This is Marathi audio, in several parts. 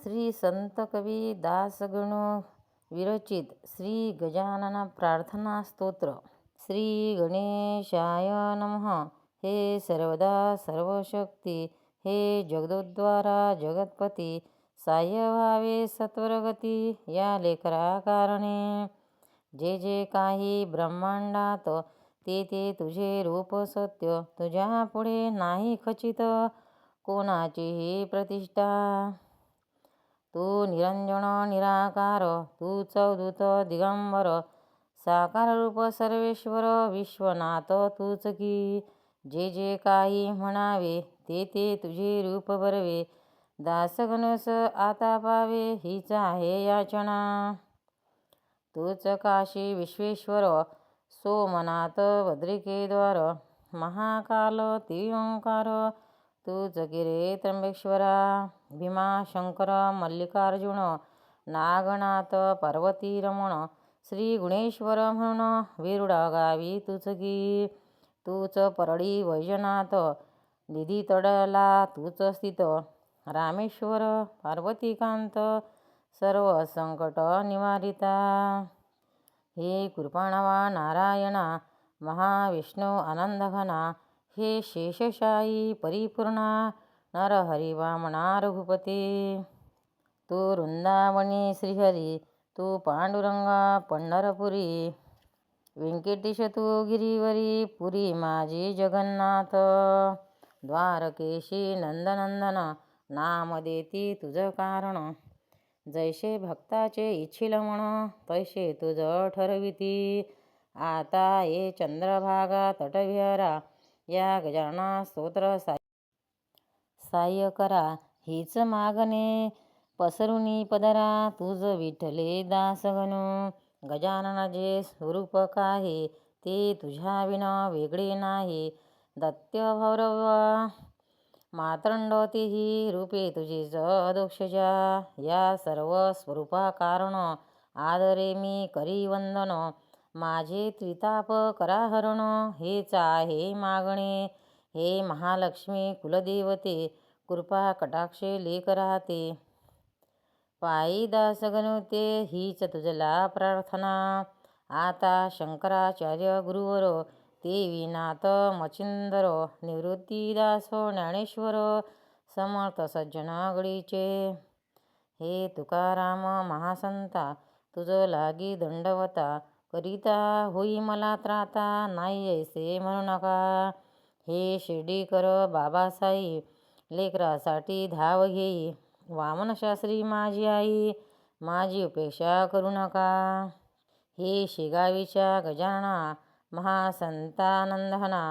श्री संत कवी दासगण विरचित श्री गजानन प्रार्थना स्तोत्र. श्री गणेशाय नमः. हे सर्वदा सर्वशक्ती, हे जगदोद्धारा जगतपती, साह्य व्हावे सत्वरगती या लेकरा कारणे. जे जे काही ब्रह्मांडात ते ते तुझे रूप सत्य, तुझ्या पुढे नाही खचित कोणाचीही प्रतिष्ठा. तू निरंजन निराकार, तूच अवधूत दिगंबर, साकार रूप सर्वेश्वर विश्वनाथ तूच की. जे जे काही म्हणावे ते ते तुझे रूप बरवे, दासगणस आता पावे हीच आहे याचना. तूच काशी विश्वेश्वर, सोमनाथ बद्रिकेद्वार, महाकाल तिओंकार तूच गिरे त्र्यंबकेश्वरा. भीमा शंकर मल्लिकार्जुन, नागनाथ पार्वती रमण, श्री गुणेश्वर म्हणून विरुडा गावी तूच की. तूच परळी वैजनाथ, निधी तडला तूच स्थित, रामेश्वर पार्वतीकांत सर्व संकट निवारिता. हे कृपाणवा नारायणा, महाविष्णू आनंदघना, हे शेषशायी परिपूर्णा, नरहरी वामना रघुपते. तू वृंदावनी श्रीहरी, तू पांडुरंगा पंढरपुरी, व्यंकटेश तू गिरीवरी, पुरी माझी जगन्नाथ. द्वारकेशी नंदनंदन, नाम देती तुझ कारण, जैसे भक्ताचे इच्छिल म्हण तैसे तुझ ठरविती. आता ये चंद्रभागा तटविहरा, या गजानना स्तोत्र साह्य करा हीच मागणे. पसरुनी पदरा तुझ विठ्ठले दासगणू, गजानन जे स्वरूप काही ते तुझ्या विना वेगळे नाही. दैत्य भैरव मातंड तेही रूपे तुझीच अदोक्षजा. या सर्व स्वरूपा कारण आदरे मी करी वंदन, माझे त्रिताप करा हरण हेच आहे मागणे. हे महालक्ष्मी कुलदेवते, कृपा कटाक्षे लेक राहते. पायी दासगणू ते हीच तुझला प्रार्थना. आता शंकराचार्य गुरुवर, देवीनाथ मच्छिंदर, निवृत्तीदास ज्ञानेश्वर, समर्थ सज्जन गडीचे. हे तुकाराम महासंता, तुझ लागी दंडवता, करिता होई मला त्राता, नाही ऐसे म्हणू नका. हे शिर्डीकर बाबासाई, लेकरासाठी धाव घेई, वामनशास्त्री माझी आई, माझी उपेक्षा करू नका. हे शेगावीच्या गजानना, महासंतानंदघना,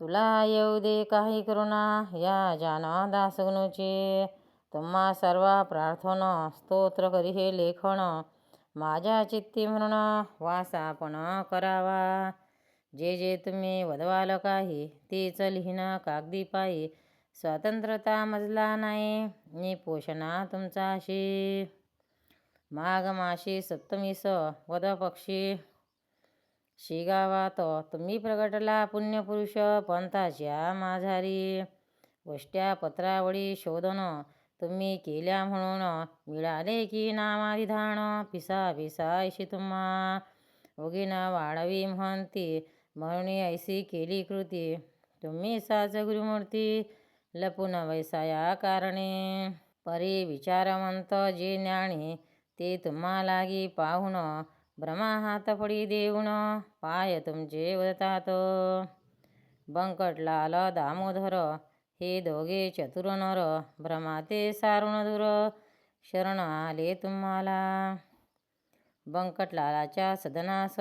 तुला येऊ दे काही करुणा, या जान दासगणूचे. तुम्हा सर्व प्रार्थन स्तोत्र करी हे लेखन, माझ्या चित्ती म्हणून वासा पण करावा. जे जे तुम्ही वदवाल काही, तेच लिहिन कागदी पायी, स्वातंत्र्यता मजला नाही नि पोषणा तुमचाशी. माघ माशी सप्तमीस वद पक्षी, शेगावात तुम्ही प्रगटला पुण्यपुरुष पंथाच्या माझारी. गोष्ट्या पत्रावळी शोधन तुम्ही केल्या म्हणून, मिळाले की नामाधिधान, पिसा पिसा ऐशी तुम्हा. उगीन वाढवी म्हणती म्हणून ऐशी केली कृती, तुम्ही साच गुरुमूर्ती लपून वैसाया कारणे. परी विचारवंत जे ज्ञानी, ते तुम्हा लागी पाहून, भ्रमा हात पडी देऊन, पाय तुमचे वदतात. बंकटलाल दामोदर, हे दोघे चतुर नर, भ्रमाते सारून दूर, शरण आले तुम्हाला. बंकटलालाच्या सदनास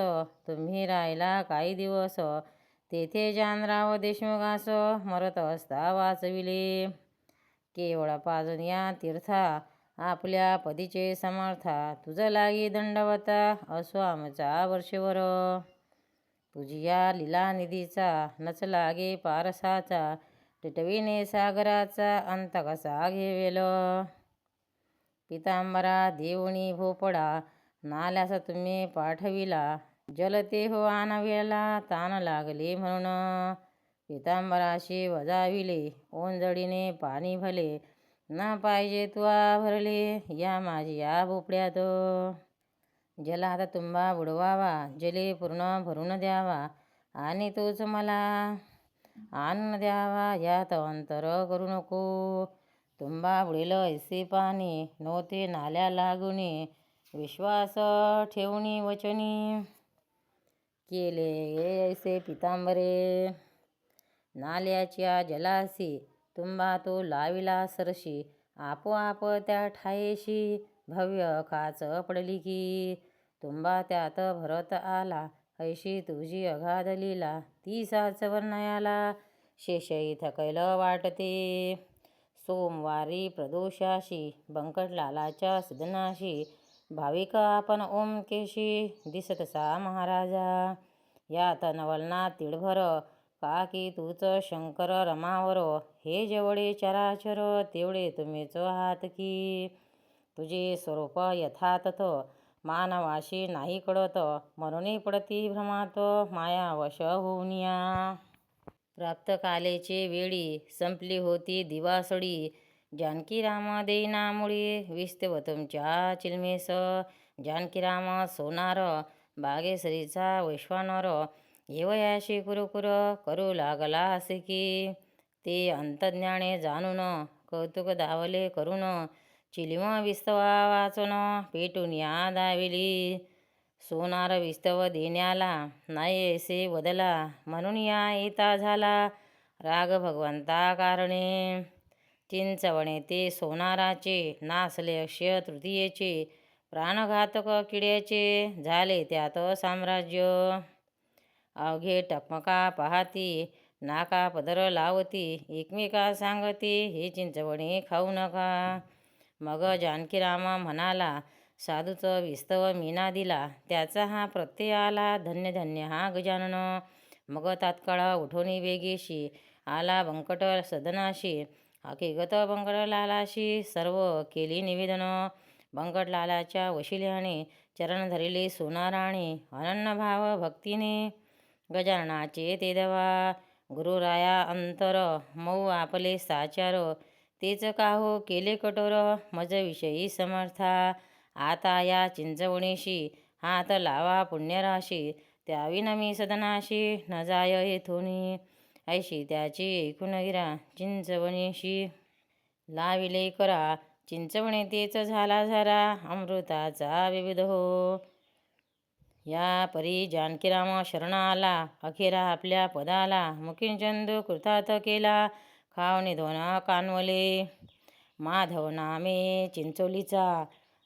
तुम्ही राहिला काही दिवस, तेथे जानराव देशमुखास मरत असता वाचविले. केवळ पाजून या तीर्था, आपल्या पदीचे समर्था, तुझ लागी दंडवता असो आमचा वर्षभर. तुझी या लीला निधीचा नच लागे पारसाचा, टिटविणे सागराचा अंत कसा घेवेल. पितांबरा देऊणी भोपळा, नाल्यास तुम्ही पाठविला, जल ते हो आणाव्याला ताण लागले म्हणून. पितांबराशी वजाविले, ओंजळीने पाणी भले, ना पाहिजे तुआ भरले या माझी या भोपळ्यात. जलात तुंबा बुडवावा जले पूर्ण भरून द्यावा आणि तोच मला आनंद द्यावा यात अंतर करू नको. तुंबा बुडेल ऐसे पाणी नव्हते नाल्या लागुनी विश्वास ठेवणी वचनी केले ऐसे पितांबरे. नाल्याच्या जलासी तुंबा तो लाविला सरशी आपोआप त्या ठायेशी भव्य काच पडली की. तुंबा त्यात भरत आला ऐशी तुझी अगाध लीला ती साच वर्णयाला शेषही थकैल वाटते. सोमवारी प्रदोषाशी बंकटलालाच्या सदनाशी भाविक आपण ओमकेशी दिसतसा महाराजा. यात नवलना तिळभर का की तूच शंकर रमावर हे जेवढे चराचर तेवढे तुम्हीच आहात की. तुझे स्वरूप यथातथ मानवाशी नाही कळत म्हणून पडती भ्रमात माया वश होऊनिया. प्राप्तकालेचे वेळी संपली होती दिवासळी जानकीराम देईनामुळे विस्तव तुमच्या चिलमेस. जानकीराम सोनार बागेसरीचा वैश्वानर येवयाशी कुरकुर करू लागला असे की. ते अंतज्ञाने जाणून कौतुक दावले करून चिलिम विस्तवा वाचून पेटून या दाविली. सोनार विस्तव देण्याला नाही ऐसे वदला म्हणून या येता झाला राग भगवंता कारणे. चिंचवणे ते सोनाराचे नासले अक्षय तृतीयेचे प्राणघातक किड्याचे झाले त्यात साम्राज्य. अवघे टकमका पाहती नाका पदर लावती एकमेका सांगती हे चिंचवणे खाऊ नका. मग जानकीराम म्हणाला साधूच विस्तव मीना दिला त्याचा हा प्रत्यय आला धन्य धन्य हा गजानन. मग तात्काळ उठोनी वेगेशी आला बंकट सदनाशी हकीगत बंकटलालाशी सर्व केली निवेदन. बंकटलालाच्या वशिल्याने चरण धरिले सोनाराने अनन्य भाव भक्तीने गजाननाचे ते दवा. गुरुराया अंतर मऊ आपले साचार तेच काहो केले कठोर मज विषयी समर्था. आता या चिंचवणीशी हात लावा पुण्यराशी त्याविन मी सदनाशी न जाय येथुनी. ऐशी त्याची ऐकून गिरा चिंचवणीशी लाविले करा चिंचवणे तेच झाला झरा अमृताचा विविध हो. या परी जानकीराम शरण आला अखेरा आपल्या पदाला मुकिंचंदू कृतार्थ केला खावणे धोन कानवले. माधव नामे चिंचोलीचा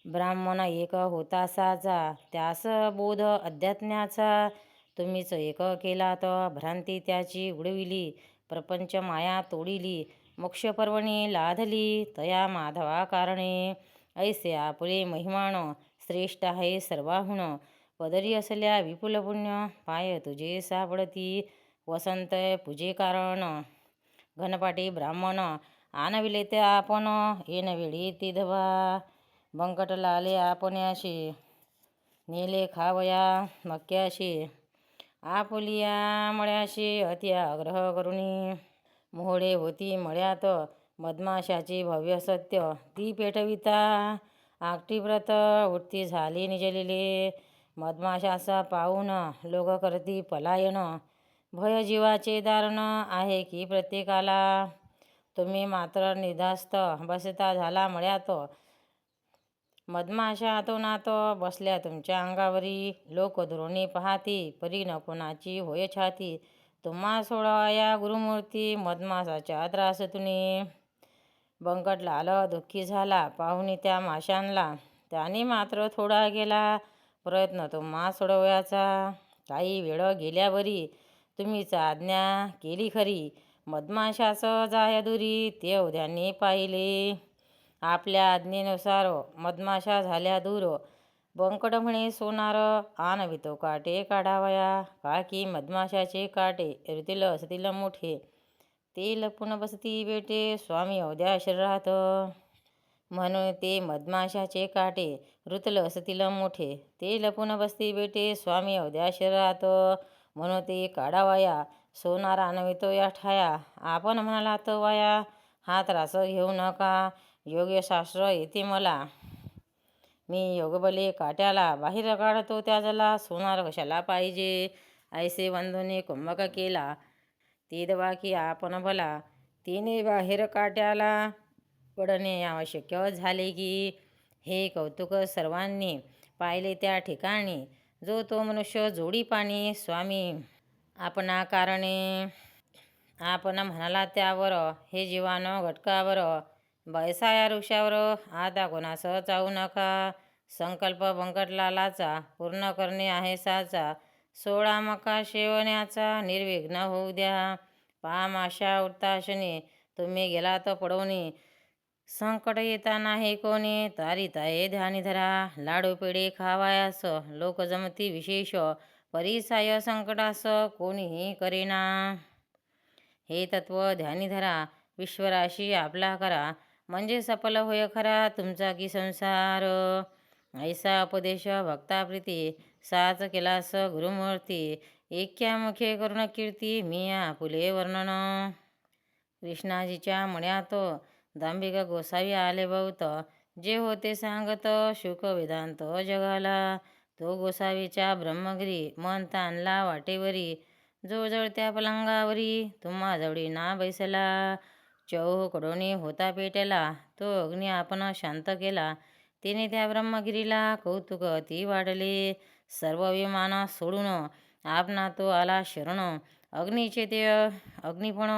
ब्राह्मण एक होता साचा त्यास बोध अध्यात्म्याचा. तुम्हीच एक केलात भ्रांती त्याची उडविली प्रपंच माया तोडिली मोक्षपर्वणी लाधली तया माधवा कारणे. ऐसे आपले महिमान श्रेष्ठ आहे सर्वाहुन पदरी असल्या विपुल पुण्य पाय तुझे सापडती वसंत पूजे कारण. घनपाटी ब्राह्मण आणविले ते आपण येन वेळी ती धवा बंकटलाले आपण्याशी नेले खावया मक्याशी. आपुलिया मळ्याशी अति आग्रह करुणी मोहडे होती मळ्यात मधमाशाची भव्य सत्य ती पेटविता. आकटी व्रत उठती झाली निजलेले मधमाशाचा पाहून लोक करती पलायन. भय जीवाचे दारुण आहे की प्रत्येकाला. तुम्ही मात्र निर्धास्त बसता झाला मळ्यात मधमाशा आतोनात बसल्या तुमच्या अंगावरी. लोक दुरोणी पाहाती परी न कोणाची होय छाती. तुम्हा सोडावया गुरुमूर्ती मधमाशाच्या त्रासातुनी. बंकटलाल दुःखी झाला पाहुनी त्या माशांना त्याने मात्र थोडा केला प्रयत्न तुम्हा सोडवयाचा. काही वेळ गेल्यावरी तुम्हीच आज्ञा केली खरी मधमाशाच जाय दुरी. ते उद्यांनी पाहिले आपल्या आज्ञेनुसार मधमाशा झाल्या दूर. बंकट म्हणे सोनार आणवितो काटे काढावया का की मधमाशाचे काटे रुतील असतील मोठे ते लपून बसती बेटे स्वामी अवघ्या शरीरात. म्हणून ते मधमाशाचे काटे रुतल असतील मोठे ते लपून बसती बेटे स्वामी अवघ्या शरीरात. म्हणून ते काढावया सोनार आणवितो या ठाया आपण म्हणालात वाया. हा त्रास घेऊ नका योगशास्त्र येते मला. मी योगबले काट्याला बाहेर काढतो त्याजला. सोनार कशाला पाहिजे ऐसे बंधूने कुंभक केला. तीदवा की आपण भला. तिने बाहेर काट्याला पडणे आवश्यक झाले की. हे कौतुक सर्वांनी पाहिले त्या ठिकाणी. जो तो मनुष्य जोडी पाणी स्वामी आपणा कारणे. आपण म्हणाला त्यावर हे जीवानो घटकावर. बैसा या वृक्षावर आता कोणास चावू नका. संकल्प बंकटलालाचा पूर्ण करणे आहे साचा. 16 मका शेवण्याचा निर्विघ्न होऊ द्या. पाम आशा उठताशनी तुम्ही गेलात पडवणी. संकट येता नाही कोणी तारिता ये ध्यानी धरा. लाडू पेढे खावायास लोक जमती विशेष. परिसाय संकटास कोणीही करेना. हे तत्व ध्यानी धरा. विश्वराशी आपला करा. म्हणजे सफल होय खरा तुमचा की संसार. ऐसा उपदेश भक्ताप्रीती साच केलास गुरुमूर्ती. एक्या मुखे करुण कीर्ती मी आपुले वर्णन. कृष्णाजीच्या मण्यात दांभिक गोसावी आले बहुत. जे होते सांगत शुक वेदांत जगाला. तो गोसावीच्या ब्रह्मगिरी मन ताणला वाटेवरी. जो जळत्या पलंगावरी तुम्हा जवळी ना बैसला. चौकडोनी होता पेटला तो अग्नी आपण शांत केला. तिने त्या ब्रह्मगिरीला कौतुक ती वाढले. सर्व विमान सोडून आपणा तो आला शरण. अग्नीचे ते अग्निपण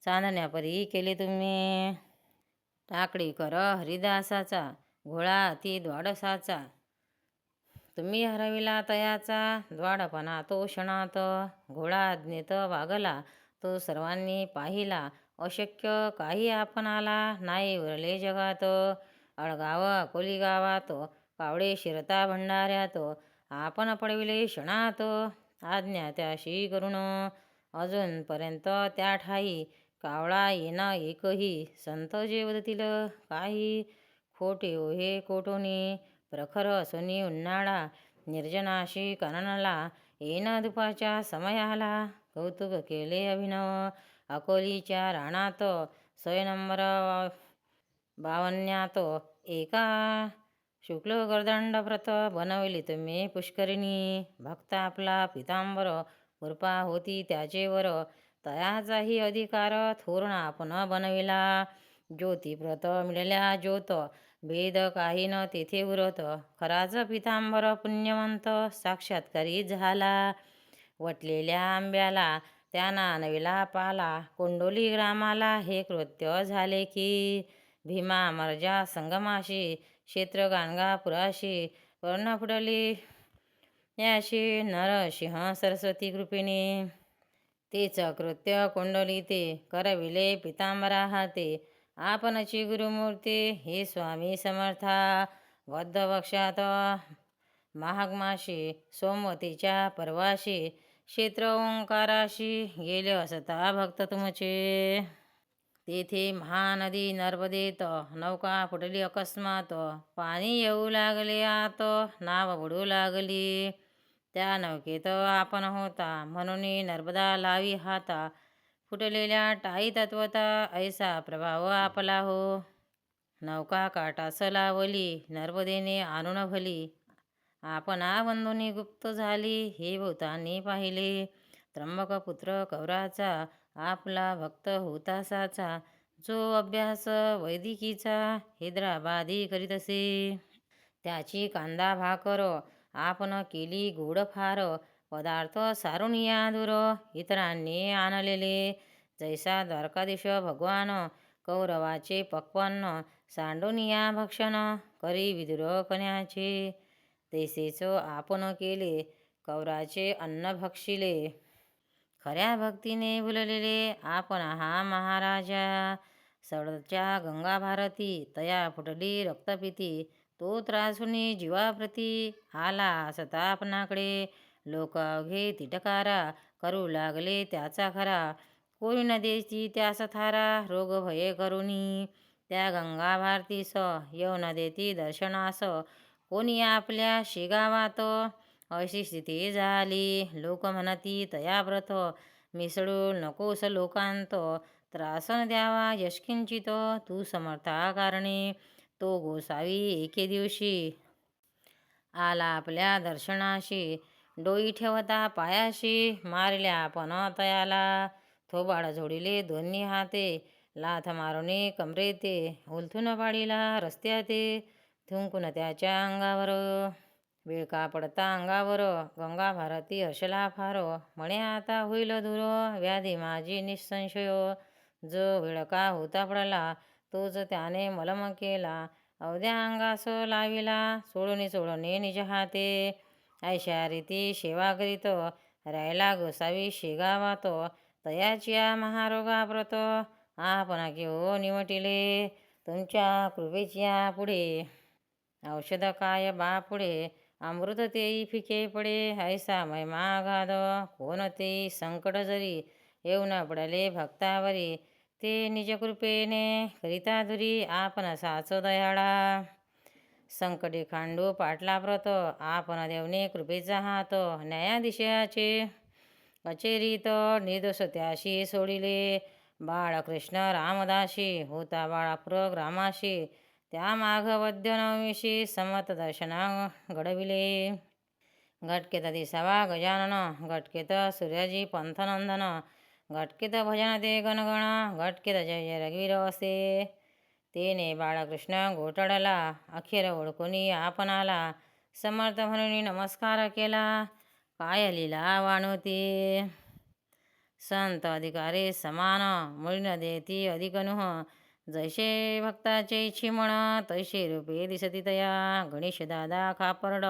चांदण्यापरी केले तुम्ही. टाकळी कर हरिदासाचा घोळा अति द्वाडसाचा. तुम्ही हरविला तयाचा द्वाडपणा तो क्षणात. घोळा अज्ञेत वागला तो सर्वांनी पाहिला. अशक्य काही आपणाला नाही उरले जगात. अळगाव अकोली गावात कावळे शिरता भंडाऱ्यात. आपण पडविले क्षणात आज्ञा त्याशी करून. अजूनपर्यंत त्या ठाई कावळा येना एकही. संत जे वदतील काही खोटे ओहे कोटोनी. प्रखर असोनी उन्हाळा निर्जनाशी काननला. येना दुपारच्या समयाला कौतुक केले अभिनव. अकोलीच्या रानात 6 बावन्यात एका शुक्ल गर्दंड व्रत बनवली तुम्ही पुष्करिणी. भक्त आपला पितांबर कृपा होती त्याचेवर. तयाचाही अधिकार थोरण आपण बनविला. ज्योतिव्रत मिळल्या ज्योत भेद काही न तेथे उरत. खराच पितांबर पुण्यवंत साक्षात्कारी झाला. वटलेल्या आंब्याला त्यांना नविला पाला. कोंडोली ग्रामाला हे कृत्य झाले की. भीमा मर्जा संगमाशी क्षेत्र गाणगापुराशी. वर्ण फुटली याशी नरसिंह सरस्वती कृपेने. तेच कृत्य कोंडली ते करविले पितांबरा हाते. आपणची गुरुमूर्ती हे स्वामी समर्था. बद्ध वक्षात महागमाशी सोमवतीच्या परवाशी. क्षेत्र ओंकाराशी गेले असता भक्त तुमचे. तेथे महानदी नर्मदेत नौका फुटली अकस्मात. पाणी येऊ लागले आत नाव बुडू लागली. त्या नौकेत आपण होता म्हणून नर्मदा लावी हाता. फुटलेल्या टाई तत्वता ऐसा प्रभाव आपला हो. नौका काटास लावली नर्मदेने आणून भली. आपणा बंधुनी गुप्त झाली हे भूतांनी पाहिले. त्र्यंबकपुत्र कौराचा आपला भक्त होता साचा. जो अभ्यास वैदिकीचा हैदराबादी करीतसे. त्याची कांदा भाकर आपण केली गोड फार. पदार्थ सारून या दूर इतरांनी आणलेले. जैसा द्वारकाधीश भगवान कौरवाचे पक्वान्न सांडून या भक्षण करी विदुर कण्याचे. तैसेच आपण केले कौराचे अन्न भक्षिले. खऱ्या भक्तीने भुललेले आपण हा महाराजा. सडच्या गंगा भारती तया फुटली रक्तपिती. तो त्रासूनी जीवाप्रती आला असता आपणाकडे. लोक अवघे तिटकारा करू लागले त्याचा खरा. कोणी न देती त्यास थारा रोग भये करुणी. त्या गंगा भारतीस येऊ न देती दर्शनास. कोणी आपल्या शेगावात अशी स्थिती झाली. लोक म्हणती तया व्रत मिसळू नकोस लोकांत. त्रास न द्यावा यशकिंचित तू समर्था कारणे. तो गोसावी एके दिवशी आला आपल्या दर्शनाशी. डोई ठेवता पायाशी मारल्या आपण तयाला. थोबाड जोडिले दोन्ही हाते लाथ मारुनी कमरेते. उलथून पाडीला रस्त्याते थुंकून त्याच्या अंगावर. विळका पडता अंगावर गंगा भारती हर्षला फार. म्हणे आता होईल दूर व्याधी माझी निसंशय. जो विळका होता पडला तोच त्याने मलम केला. अवघ्या अंगास लाविला सोडून निज हाते. ऐशा रीती सेवा करीत राहिला गोसावी शेगावात. तयाचिया महारोगाप्रत आपण घेऊ निवटिले. तुमच्या कृपेच्या पुढे औषध काय बापुढे. अमृत तेई फिके पडे ऐसा महिमा अगाध. कोणते संकट जरी येऊ न पडले भक्तावरी. ते निज कृपेने करिता दुरी आपण साच दयाळा. संकटे खांडू पाटला व्रत आपण देवने कृपेचा हात. न्यायाधीशाचे कचेरीत निर्दोष त्याशी सोडिले. बाळकृष्ण रामदासी होता बाळापूर ग्रामाशी. त्या माघ वद्य नवमीशी समत दर्शन घडविले. घटकेत दिसावा गजानन घटकेत सूर्याजी पंथनंदन. घटकेत भजन ते गणगण घटकेत जय जय रघुवीर असे. तेने बाळकृष्ण घोटाळला अखेर ओळखुनी आपणाला. समर्थ म्हणून नमस्कार केला काय लीला वाणोती. संत अधिकारी समान मुळी देती अधिकनुह. जैसे भक्ताचे इच्छिमण तैसे रूपे दिसती तया. गणेश दादा खापर्ड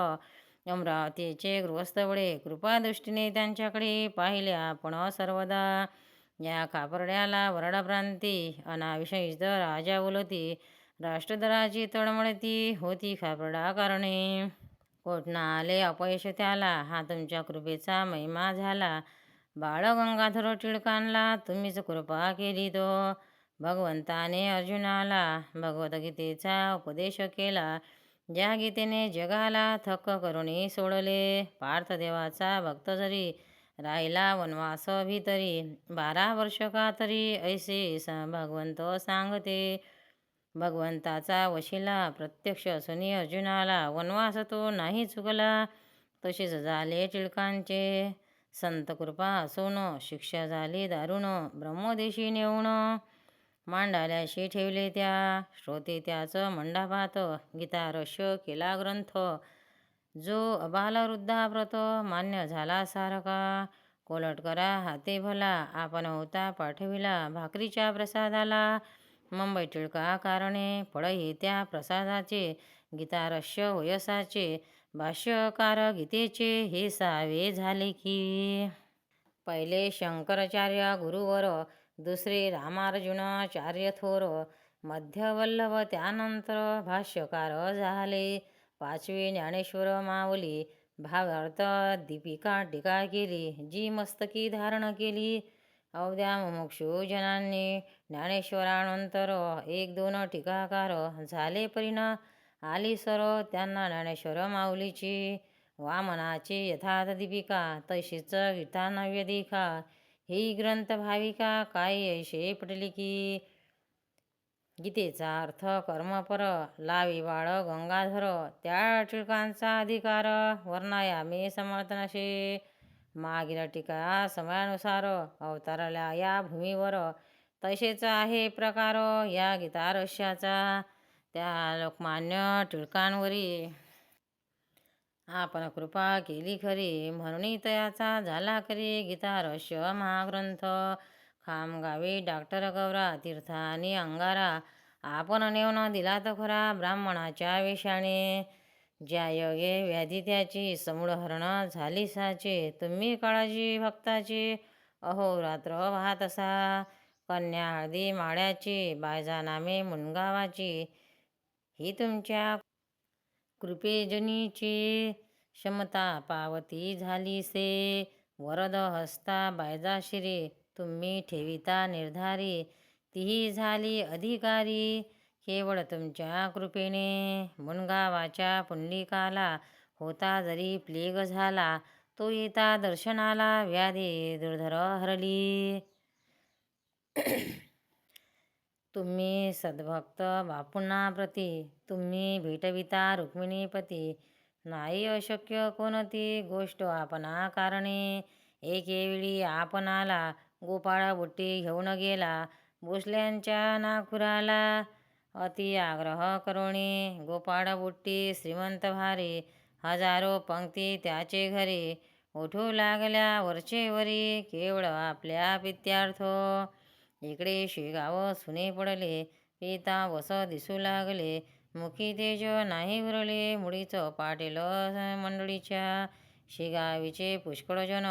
अमरावतीचे गृहस्थ वडे. कृपादृष्टीने त्यांच्याकडे पाहिले आपण सर्वदा. या खापर्ड्याला वरडभ्रांती अनाविषयीच राजा बोलती. राष्ट्रदराची तळमळती होती खापर्डा कारणे. कोठना आले अपयश त्याला हा तुमच्या कृपेचा महिमा झाला. बाळ गंगाधर टिळकांना तुम्हीच कृपा केली तो. भगवंताने अर्जुनाला भगवद्गीतेचा उपदेश केला. ज्या गीतेने जगाला थक्क करुणी सोडले. पार्थदेवाचा भक्त जरी राहिला वनवास भीतरी. 12 वर्ष का तरी ऐसे भगवंत सांगते. भगवंताचा वशिला प्रत्यक्ष सुनी अर्जुनाला वनवास तो नाही चुकला. तसेच झाले टिळकांचे. संत कृपा असून शिक्षा झाली दारुण. ब्रह्मदेशी नेऊन मांडाल्याशी ठेवले त्या. श्रोते त्याच मंडपात गीतारस केला ग्रंथ. जो अबालवृद्धाव्रत मान्य झाला सारखा. कोलट करा हाते भला आपण होता पाठविला भाकरीच्या प्रसादाला. मुंबई टिळका कारणे फळ त्या प्रसादाचे. गीतारस्य होयसाचे भाष्यकार गीतेचे हे सावे झाले की. पहिले शंकराचार्य गुरुवर दुसरे रामार्जुनाचार्य थोर. मध्यवल्लभ त्यानंतर भाष्यकार झाले. पाचवे ज्ञानेश्वर माऊली. भावार्थ दीपिका टीका केली जी मस्तकी धारण केली. अवघ्या मुमुक्षू जनांनी ज्ञानेश्वरानंतर 1-2 टीकाकार झाले परिण आली सर. त्यांना ज्ञानेश्वर माऊलीची वामनाची यथार्थ दीपिका तशीच गीतानव्य देखा. ही ग्रंथ भाविका काय ऐशे पटली की. गीतेचा अर्थ कर्मपर लावी बाळ गंगाधर. त्या टिळकांचा अधिकार वर्णाया मी समर्थ नसे. मागील टीका समयानुसार अवतारल्या या भूमीवर. तसेच आहे प्रकार या गीतारस्याचा. त्या लोकमान्य टिळकांवरी आपण कृपा केली खरी. म्हणून तयाचा झाला करी गीतारस्य महाग्रंथ. खामगावी डॉक्टर गौरा तीर्थ आणि अंगारा आपण नेऊन दिला तर खरा ब्राह्मणाच्या वेशाने. ज्या योगे व्याधी त्याची समूळ हरण झाली साचे. तुम्ही काळजी भक्ताची अहोरात्र वाहतसा. कन्या हळदी माळ्याची बायजा नामे मुनगावाची. ही तुमच्या कृपेजनीची क्षमता पावती झाली से. वरद हस्ता बायजा शिरे तुम्ही ठेविता निर्धारी. तीही झाली अधिकारी केवळ तुमच्या कृपेने. मुनगावाच्या पुंडलिकाला होता जरी प्लेग झाला. तो येता दर्शनाला व्याधी दुर्धर हरली. तुम्ही सद्भक्त बापूंना प्रती तुम्ही भेटविता रुक्मिणीपती. नाही अशक्य कोणती गोष्ट आपणा कारणे. एकेवेळी आपणाला गोपाळ बुट्टी घेऊन गेला भोसल्यांच्या नागपुराला. अति आग्रह करुणी गोपाळ बुट्टी श्रीमंत भारी. हजारो पंक्ती त्याचे घरी. उठू लागल्या वरचेवरी केवळ आपल्या पित्यार्थ. इकडे शेगाव सुने पडले पिता वस दिसू लागले. मुखी तेज नाही उरले मुळीच पाटील मंडळीच्या. शेगावीचे पुष्कळ जन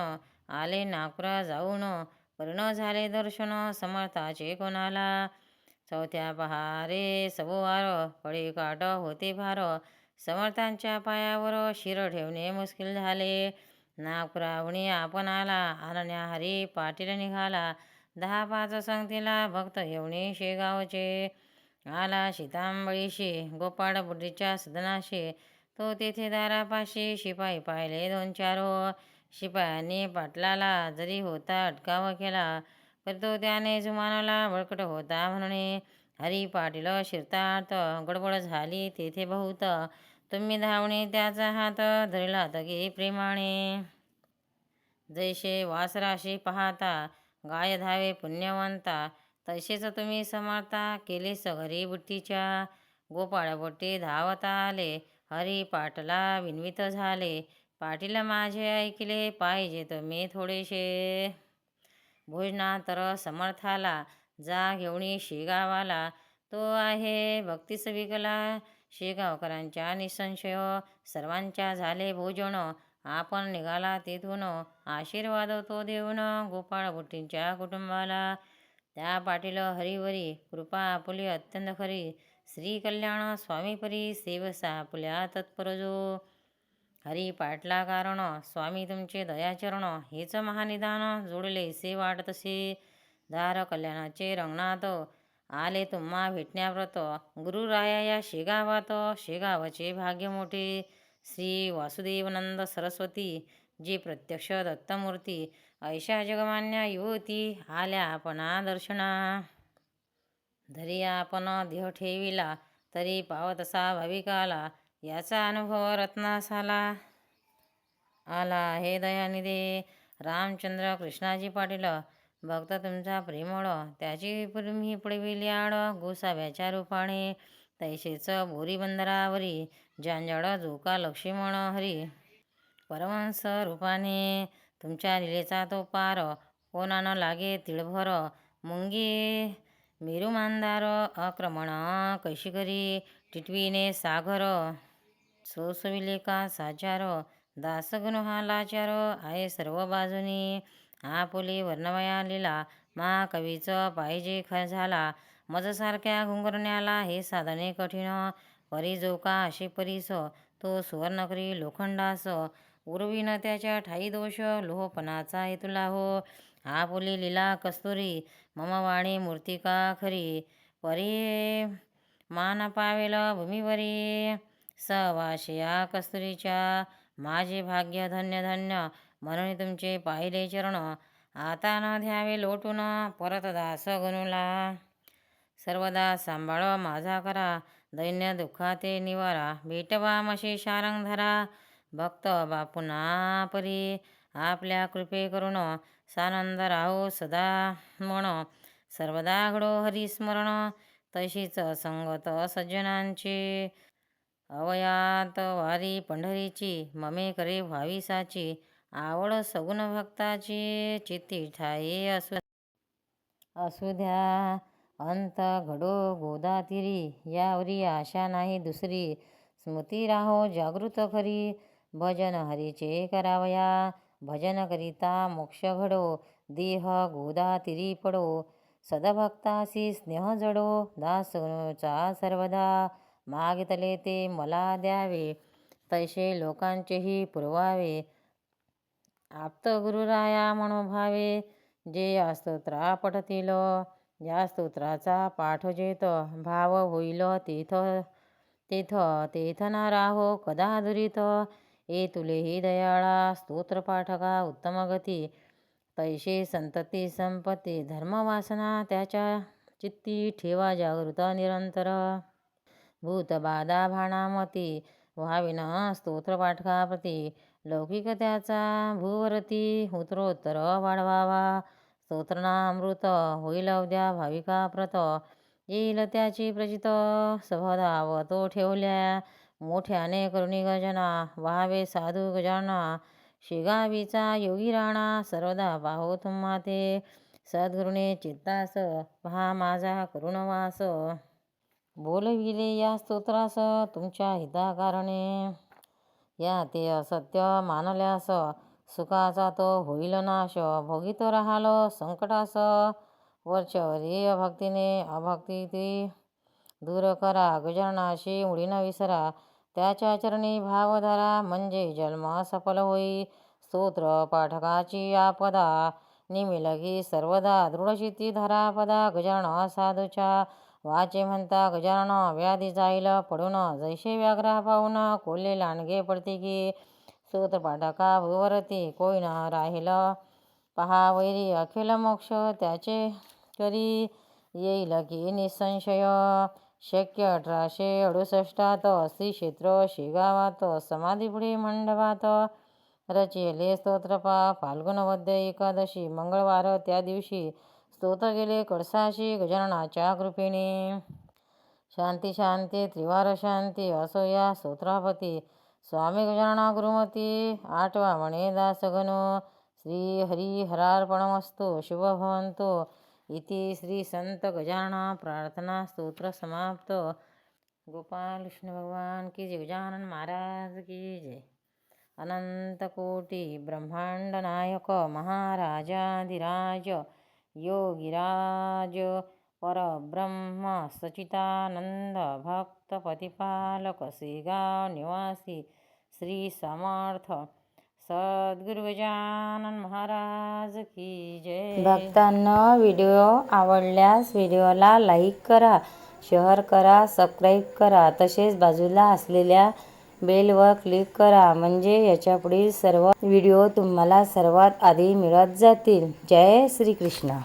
आले नागपुरा जाऊन. पूर्ण झाले दर्शन समर्थाचे कोणाला. चौथ्या पहारे सवोवार पडे काट होते भार. समर्थांच्या पायावर शिर ठेवणे मुश्किल झाले. नागपुराहून आपणाला आणण्याहरी पाटील निघाला. 10-5 संगतीला भक्त येऊनी शेगावचे. आला सीतांबळीशी गोपाळ बुड्डीच्या सदनाशी. तो तेथे दारापाशी शिपाई पाहिले 2-4. शिपायांनी पाटलाला जरी होता अटकाव केला तर तो त्याने जुमानला बळकट होता म्हणणे. हरी पाटील शिरतार्थ गडबड झाली तेथे बहुत. तुम्ही धावणे त्याचा हात धरलात की प्रेमाने. जैसे वासराशी पाहता गाय धावे पुण्यवंता. तसेच तुम्ही समर्था केलेस घरी बुट्टीच्या. गोपाळ बुट्टी धावता आले हरी पाटला विनवित झाले. पाटील माझे ऐकले पाहिजे तुम्ही थोडेसे. भोजना तर समर्थाला जा घेऊनी शेगावाला. तो आहे भक्तीस विकला शेगावकरांच्या निसंशय. सर्वांच्या झाले भोजन आपण निघाला तेथून. आशीर्वाद तो देऊन गोपाळ बुट्टींच्या कुटुंबाला. त्या पाटील हरिवरी कृपा आपुली अत्यंत खरी. श्री कल्याण स्वामीपरी सेवसा आपुल्या तत्पर जो. हरी पाटला कारण स्वामी तुमचे दयाचरण. हेच महानिदान जोडले से वाटतसे. दार कल्याणाचे रंगनाथ आले तुम्हा भेटण्याव्रत. गुरुराया या शेगावात शेगावचे भाग्य मोठे. श्री वासुदेवनंद सरस्वती जी प्रत्यक्ष दत्तमूर्ती. ऐशा जगमान्य युवती आल्या आपणा दर्शना. धरी आपण देह ठेविला तरी पावतसा भाविकाला. याचा अनुभव रत्नासाला आला हे दयानिधे. रामचंद्र कृष्णाजी पाटील भक्त तुमचा प्रेमळ. त्याची तुम्ही पडविली आड गोसाव्याच्या रूपाने. तैसेच बोरी बंदरावरी जांजाड झोका लक्ष्मण हरी. परमहंस रूपाने तुमच्या लीलेचा तो पार. कोणानं लागे तिळभर मुंगी मेरुमांदार. आक्रमण कैशी करी टिटवीने सागर. सोसविले का साचार दासगण हा लाचार. आहे सर्व बाजूनी आपुली वर्णमया लीला. महाकवीच पाहिजे झाला. मजसारख्या घुंगरण्याला हे साधने कठीण. परी जो का असे परीस तो सुवर्णकरी लोखंडास. उर्वीन त्याच्या ठाई दोष लोहपणाचा हेतुला हो. आपुली लीला कस्तुरी मम वाणी मूर्तिका खरी. परी मान पावेल भूमीवरी सहवासिया कस्तुरीच्या. माझे भाग्य धन्य धन्य म्हणून तुमचे पाहिले चरण. आता न द्यावे लोटून परत दास गणूला. सर्वदा सांभाळ माझा करा दैन्य दुःखाते निवारा. भेटवा मशी शारंग धरा भक्त बापुना परी. आपल्या कृपे करून सानंद राहो सदा म्हण. सर्वदा घडो हरिस्मरण तशीच संगत सज्जनांची. अवयात वारी पंढरीची ममे करे व्हावी साची. आवड सगुण भक्ताची चित्ती ठाई असू द्या. अंत घडो गोदातीरी यावरी आशा नाही दुसरी. स्मृती राहो जागृत खरी भजन हरीचे करावया. भजन करिता मोक्ष घडो देह गोदातीरी पडो. सदभक्तासी स्नेह जडो दासगणूचा सर्वदा. मागितले ते मला द्यावे तैसे लोकांचेही पुरवावे. आप्त गुरुराया मनोभावे जे या स्तोत्रा पठतील. या स्तोत्राचा पाठ जेथ भाव होईल तेथ तेथ तेथ न राहो कदा दुरित. ए तुलेही दयाळा स्तोत्र पाठका उत्तम गती. तैसे संतती संपत्ती धर्मवासना त्याच्या चित्ती ठेवा जागृत निरंतर. भूतबाधा भाणामती व्हाविन स्तोत्रपाठकाप्रती. लौकिक त्याचा भूवरती उत्तरोत्तर वाढवावा. स्तोत्रनामृत होईल उद्या भाविका प्रत. येईल त्याची प्रचित सभधाव तो ठेवल्या. मोठ्याने करुणी गर्जना व्हावे साधू गजानना. शिगावीचा योगी राणा सर्वदा पाहो तुम्हा ते. सद्गुरुने चित्तास पहा माझा करुणवास. बोलविले या स्तोत्रास तुमच्या हिताकारणे. या ते असत्य मानल्यास सुखाचा तो होईल नाश. भोगीत राहाल संकटास वरचवरी भक्तीने. अभक्ती दूर करा गजाननाशी मुळी न विसरा. त्याच्या चरणी भाव धरा म्हणजे जन्म सफल होई. स्तोत्र पाठकाची आपदा निमिलगी सर्वदा. दृढचित्ती धरा पदा गजानन साधूच्या. वाचे म्हणता गजानन व्याधी जाईल पडून. जैसे व्याघ्रा पाहून कोल्हे लांडगे पडते की. स्तोत्रपाठका भूवरती कोई न राहील पहा वैरी. अखिल मोक्ष त्याचे करी येईल की निसंशय. शक्य 1868 श्री क्षेत्र शेगावात. समाधीपुढे मंडपात रचिले स्तोत्रपा. फाल्गुन वद्य एकादशी मंगळवार त्या दिवशी स्तोत्र गेले कळसाशी गजाननाच्या कृपेने. शांती शांती त्रिवार शांती असो या स्तोत्रापती. स्वामी गजानना गुरुमती आठवा म्हणे दासगणो. श्री हरी हरार्पणमस्तु. शुभ भवंतु. इति श्री संत गजानना प्रार्थना स्तोत्र समाप्त. गोपाल कृष्ण भगवान की जय. गजानन महाराज की जय. अनंत कोटी ब्रह्मांड नायक महाराजाधिराज योगिराज परब्रह्म सच्चिदानंद भक्त प्रतिपालक श्रीगाव निवासी श्री समर्थ सद्गुरु गजानन महाराज की जय. भक्तांनो, व्हिडिओ आवडल्यास व्हिडिओला लाईक करा, शेअर करा, सबस्क्राईब करा. तसेच बाजूला असलेल्या बेलवर क्लिक करा म्हणजे याच्या पुढील सर्व व्हिडिओ तुम्हाला सर्वात आधी मिळत जातील. जय श्री कृष्ण.